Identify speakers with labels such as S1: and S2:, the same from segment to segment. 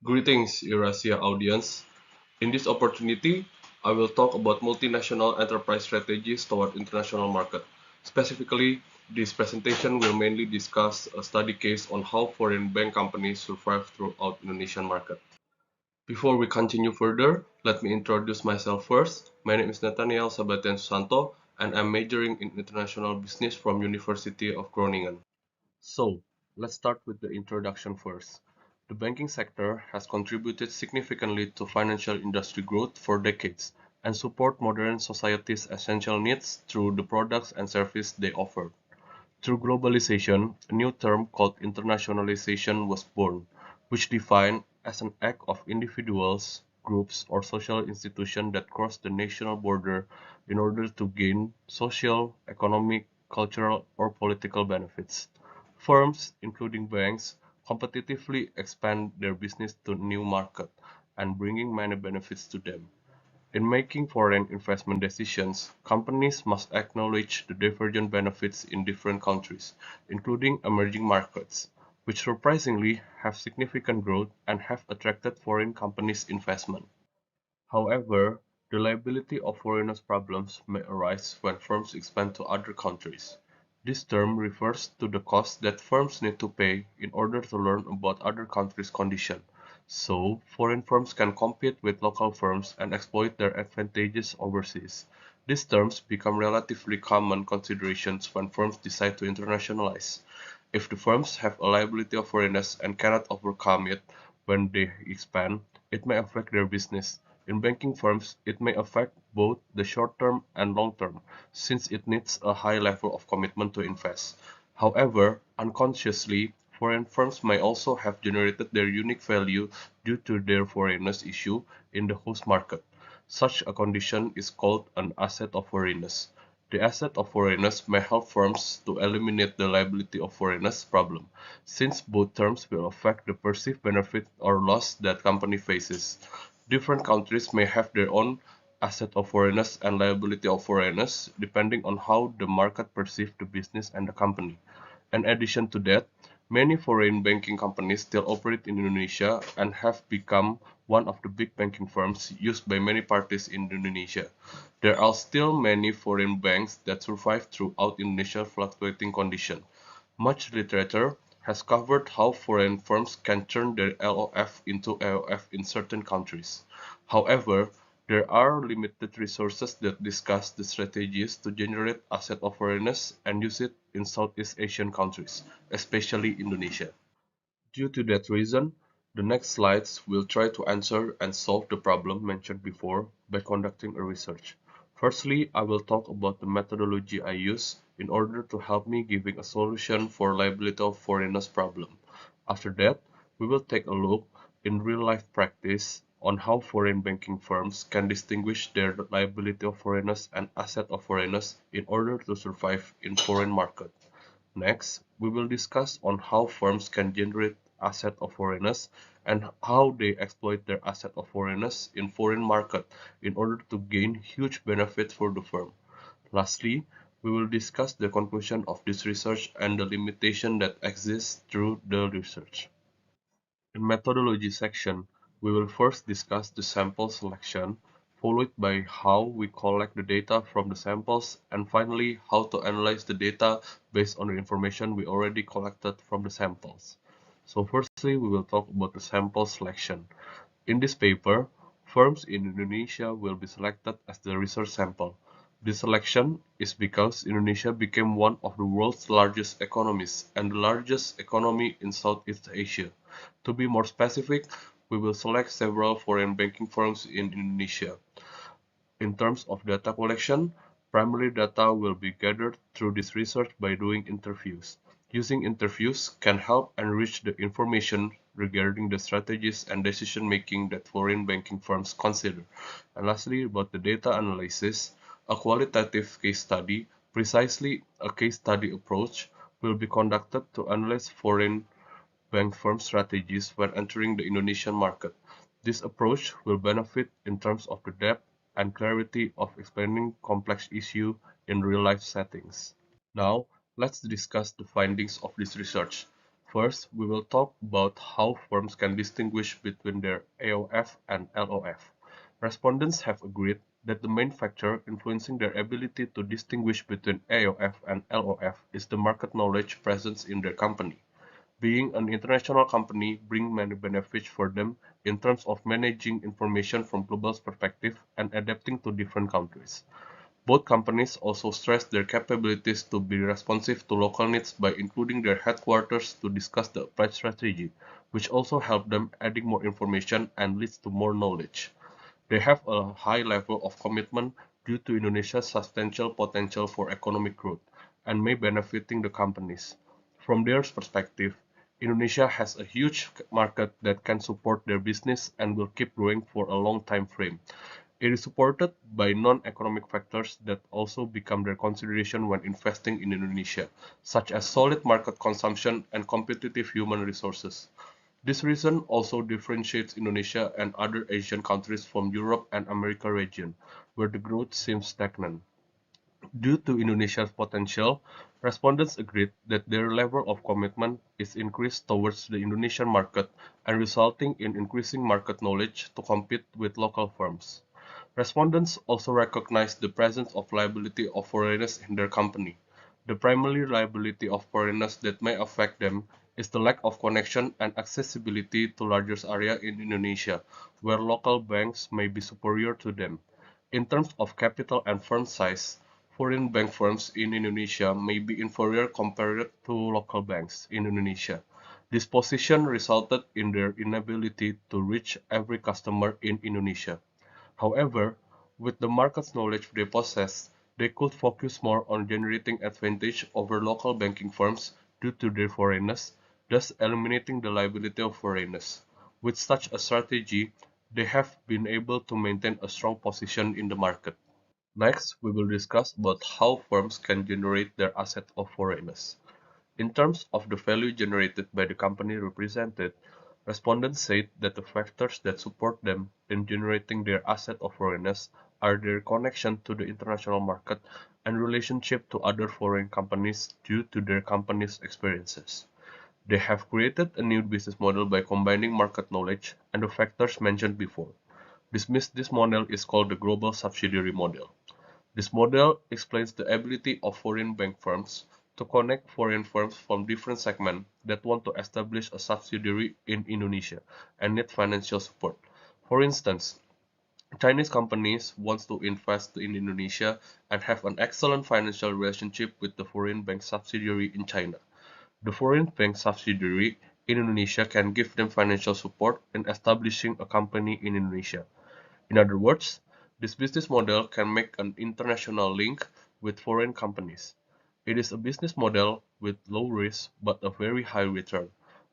S1: Greetings, Eurasia audience. In this opportunity, I will talk about multinational enterprise strategies toward international market. Specifically, this presentation will mainly discuss a study case on how foreign bank companies survive throughout Indonesian market. Before we continue further, let me introduce myself first. My name is Nathaniel Sabatian Susanto, and I'm majoring in international business from University of Groningen. So, let's start with the introduction first. The banking sector has contributed significantly to financial industry growth for decades and support modern society's essential needs through the products and services they offer. Through globalization, a new term called internationalization was born, which defined as an act of individuals, groups, or social institutions that cross the national border in order to gain social, economic, cultural, or political benefits. Firms, including banks, competitively expand their business to new markets and bringing many benefits to them. In making foreign investment decisions, companies must acknowledge the divergent benefits in different countries, including emerging markets, which surprisingly have significant growth and have attracted foreign companies' investment. However, the liability of foreigners' problems may arise when firms expand to other countries. This term refers to the cost that firms need to pay in order to learn about other countries' conditions. So, foreign firms can compete with local firms and exploit their advantages overseas. These terms become relatively common considerations when firms decide to internationalize. If the firms have a liability of foreigners and cannot overcome it when they expand, it may affect their business. In banking firms, it may affect both the short term and long term, since it needs a high level of commitment to invest. However, unconsciously, foreign firms may also have generated their unique value due to their foreigners issue in the host market. Such a condition is called an asset of foreigners. The asset of foreigners may help firms to eliminate the liability of foreigners problem, since both terms will affect the perceived benefit or loss that company faces. Different countries may have their own asset of foreigners and liability of foreigners, depending on how the market perceives the business and the company. In addition to that, many foreign banking companies still operate in Indonesia and have become one of the big banking firms used by many parties in Indonesia. There are still many foreign banks that survive throughout Indonesia's fluctuating condition. Much literature has covered how foreign firms can turn their LOF into AOF in certain countries. However, there are limited resources that discuss the strategies to generate asset of foreigners and use it in Southeast Asian countries, especially Indonesia. Due to that reason, the next slides will try to answer and solve the problem mentioned before by conducting a research. Firstly, I will talk about the methodology I use in order to help me giving a solution for liability of foreigners problem. After that, we will take a look in real-life practice on how foreign banking firms can distinguish their liability of foreigners and asset of foreigners in order to survive in foreign market. Next, we will discuss on how firms can generate asset of foreigners and how they exploit their asset of foreigners in foreign market in order to gain huge benefit for the firm. Lastly, we will discuss the conclusion of this research and the limitation that exists through the research. In methodology section, we will first discuss the sample selection, followed by how we collect the data from the samples, and finally how to analyze the data based on the information we already collected from the samples. So firstly, we will talk about the sample selection. In this paper, firms in Indonesia will be selected as the research sample. This selection is because Indonesia became one of the world's largest economies and the largest economy in Southeast Asia. To be more specific, we will select several foreign banking firms in Indonesia. In terms of data collection, primary data will be gathered through this research by doing interviews. Using interviews can help enrich the information regarding the strategies and decision making that foreign banking firms consider. And lastly, about the data analysis, a qualitative case study, precisely a case study approach, will be conducted to analyze foreign bank firm strategies when entering the Indonesian market. This approach will benefit in terms of the depth and clarity of explaining complex issues in real-life settings. Now, let's discuss the findings of this research. First, we will talk about how firms can distinguish between their AOF and LOF. Respondents have agreed that the main factor influencing their ability to distinguish between AOF and LOF is the market knowledge present in their company. Being an international company brings many benefits for them in terms of managing information from global perspective and adapting to different countries. Both companies also stress their capabilities to be responsive to local needs by including their headquarters to discuss the approach strategy, which also help them adding more information and leads to more knowledge. They have a high level of commitment due to Indonesia's substantial potential for economic growth and may benefiting the companies. From their perspective, Indonesia has a huge market that can support their business and will keep growing for a long time frame. It is supported by non-economic factors that also become their consideration when investing in Indonesia, such as solid market consumption and competitive human resources. This reason also differentiates Indonesia and other Asian countries from Europe and America region, where the growth seems stagnant. Due to Indonesia's potential, respondents agreed that their level of commitment is increased towards the Indonesian market and resulting in increasing market knowledge to compete with local firms. Respondents also recognized the presence of liability of foreigners in their company. The primary liability of foreigners that may affect them is the lack of connection and accessibility to larger area in Indonesia, where local banks may be superior to them. In terms of capital and firm size, foreign bank firms in Indonesia may be inferior compared to local banks in Indonesia. This position resulted in their inability to reach every customer in Indonesia. However, with the market's knowledge they possess, they could focus more on generating advantage over local banking firms due to their foreignness, thus eliminating the liability of foreigners. With such a strategy, they have been able to maintain a strong position in the market. Next, we will discuss about how firms can generate their asset of foreigners. In terms of the value generated by the company represented, respondents said that the factors that support them in generating their asset of foreigners are their connection to the international market and relationship to other foreign companies due to their company's experiences. They have created a new business model by combining market knowledge and the factors mentioned before. This model is called the global subsidiary model. This model explains the ability of foreign bank firms to connect foreign firms from different segments that want to establish a subsidiary in Indonesia and need financial support. For instance, Chinese companies want to invest in Indonesia and have an excellent financial relationship with the foreign bank subsidiary in China. The foreign bank subsidiary in Indonesia can give them financial support in establishing a company in Indonesia. In other words, this business model can make an international link with foreign companies. It is a business model with low risk but a very high return,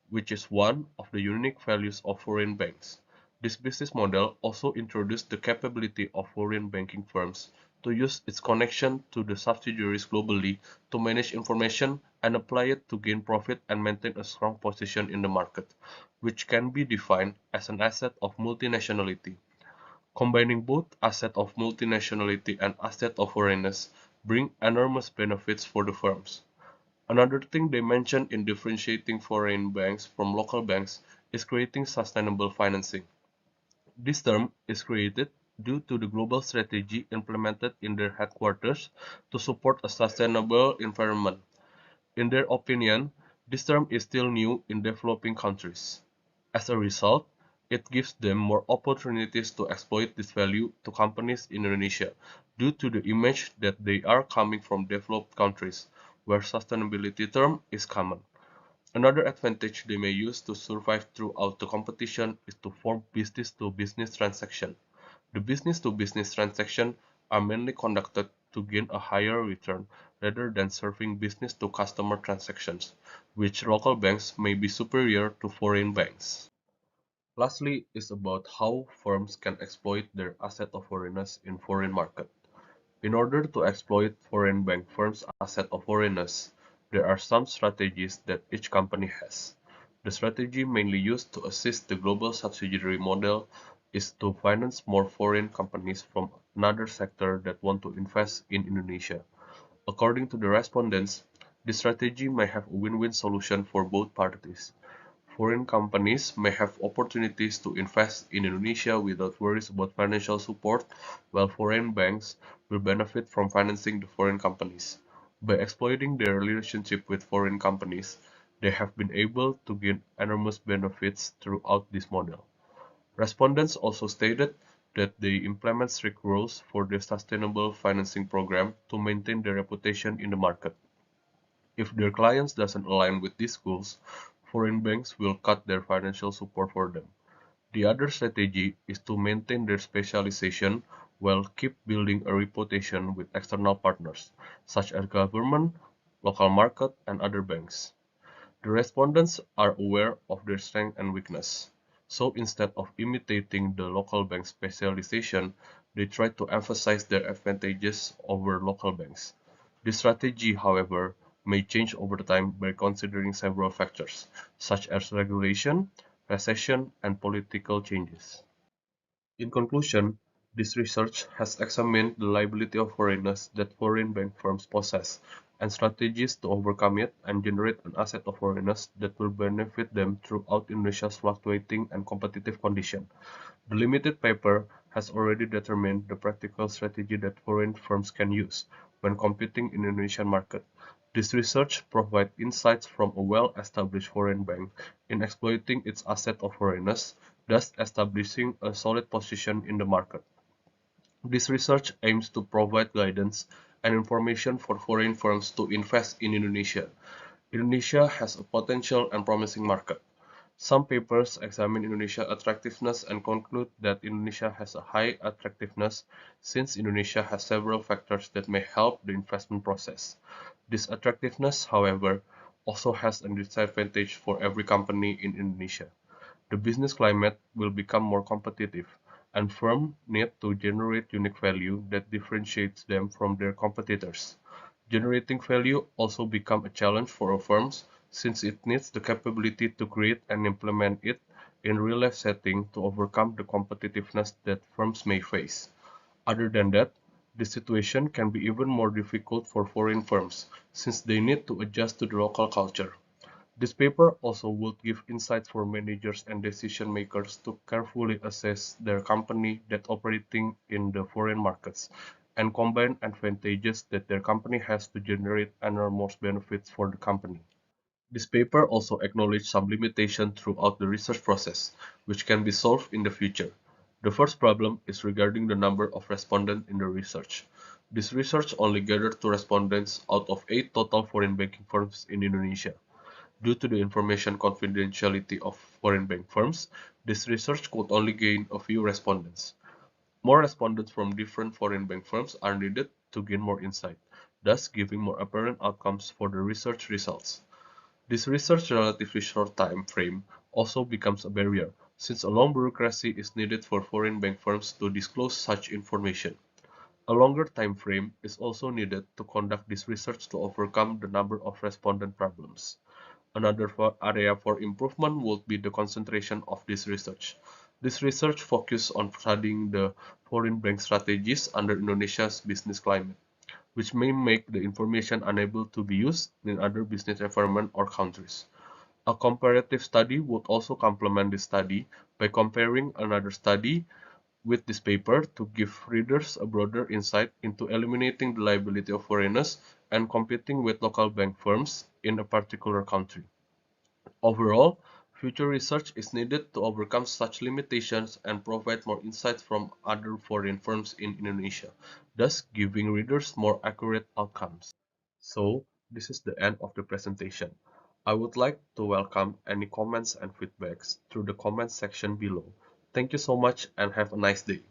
S1: which is one of the unique values of foreign banks. This business model also introduced the capability of foreign banking firms to use its connection to the subsidiaries globally to manage information and apply it to gain profit and maintain a strong position in the market, which can be defined as an asset of multinationality. Combining both asset of multinationality and asset of foreigners bring enormous benefits for the firms. Another thing they mention in differentiating foreign banks from local banks is creating sustainable financing. This term is created due to the global strategy implemented in their headquarters to support a sustainable environment. In their opinion, this term is still new in developing countries. As a result, it gives them more opportunities to exploit this value to companies in Indonesia due to the image that they are coming from developed countries, where sustainability term is common. Another advantage they may use to survive throughout the competition is to form business-to-business transactions. The business-to-business transactions are mainly conducted to gain a higher return rather than serving business-to-customer transactions, which local banks may be superior to foreign banks. Lastly is about how firms can exploit their asset of foreigners in foreign market. In order to exploit foreign bank firms' asset of foreigners, there are some strategies that each company has. The strategy mainly used to assist the global subsidiary model is to finance more foreign companies from another sector that want to invest in Indonesia. According to the respondents, This strategy may have a win-win solution for both parties. Foreign companies may have opportunities to invest in Indonesia without worries about financial support, while foreign banks will benefit from financing the foreign companies. By exploiting their relationship with foreign companies, they have been able to gain enormous benefits throughout this model. Respondents also stated that they implement strict rules for their sustainable financing program to maintain their reputation in the market. If their clients doesn't align with these goals, foreign banks will cut their financial support for them. The other strategy is to maintain their specialization while keep building a reputation with external partners, such as government, local market, and other banks. The respondents are aware of their strength and weakness. So instead of imitating the local bank specialization, they try to emphasize their advantages over local banks. This strategy, however, may change over time by considering several factors, such as regulation, recession, and political changes. In conclusion, this research has examined the liability of foreigners that foreign bank firms possess, and strategies to overcome it and generate an asset of foreigners that will benefit them throughout Indonesia's fluctuating and competitive condition. The limited paper has already determined the practical strategy that foreign firms can use when competing in the Indonesian market. This research provides insights from a well-established foreign bank in exploiting its asset of foreigners, thus establishing a solid position in the market. This research aims to provide guidance and information for foreign firms to invest in Indonesia. Indonesia has a potential and promising market. Some papers examine Indonesia's attractiveness and conclude that Indonesia has a high attractiveness since Indonesia has several factors that may help the investment process. This attractiveness, however, also has a disadvantage for every company in Indonesia. The business climate will become more competitive, and firms need to generate unique value that differentiates them from their competitors. Generating value also becomes a challenge for firms since it needs the capability to create and implement it in real-life setting to overcome the competitiveness that firms may face. Other than that, the situation can be even more difficult for foreign firms since they need to adjust to the local culture. This paper also would give insights for managers and decision makers to carefully assess their company that operating in the foreign markets and combine advantages that their company has to generate enormous benefits for the company. This paper also acknowledged some limitations throughout the research process, which can be solved in the future. The first problem is regarding the number of respondents in the research. This research only gathered 2 respondents out of 8 total foreign banking firms in Indonesia. Due to the information confidentiality of foreign bank firms, this research could only gain a few respondents. More respondents from different foreign bank firms are needed to gain more insight, thus giving more apparent outcomes for the research results. This research relatively short time frame also becomes a barrier, since a long bureaucracy is needed for foreign bank firms to disclose such information. A longer time frame is also needed to conduct this research to overcome the number of respondent problems. Another area for improvement would be the concentration of this research. This research focuses on studying the foreign bank strategies under Indonesia's business climate, which may make the information unable to be used in other business environments or countries. A comparative study would also complement this study by comparing another study with this paper to give readers a broader insight into eliminating the liability of foreigners and competing with local bank firms in a particular country. Overall, future research is needed to overcome such limitations and provide more insights from other foreign firms in Indonesia, thus giving readers more accurate outcomes. So, this is the end of the presentation. I would like to welcome any comments and feedbacks through the comment section below. Thank you so much and have a nice day.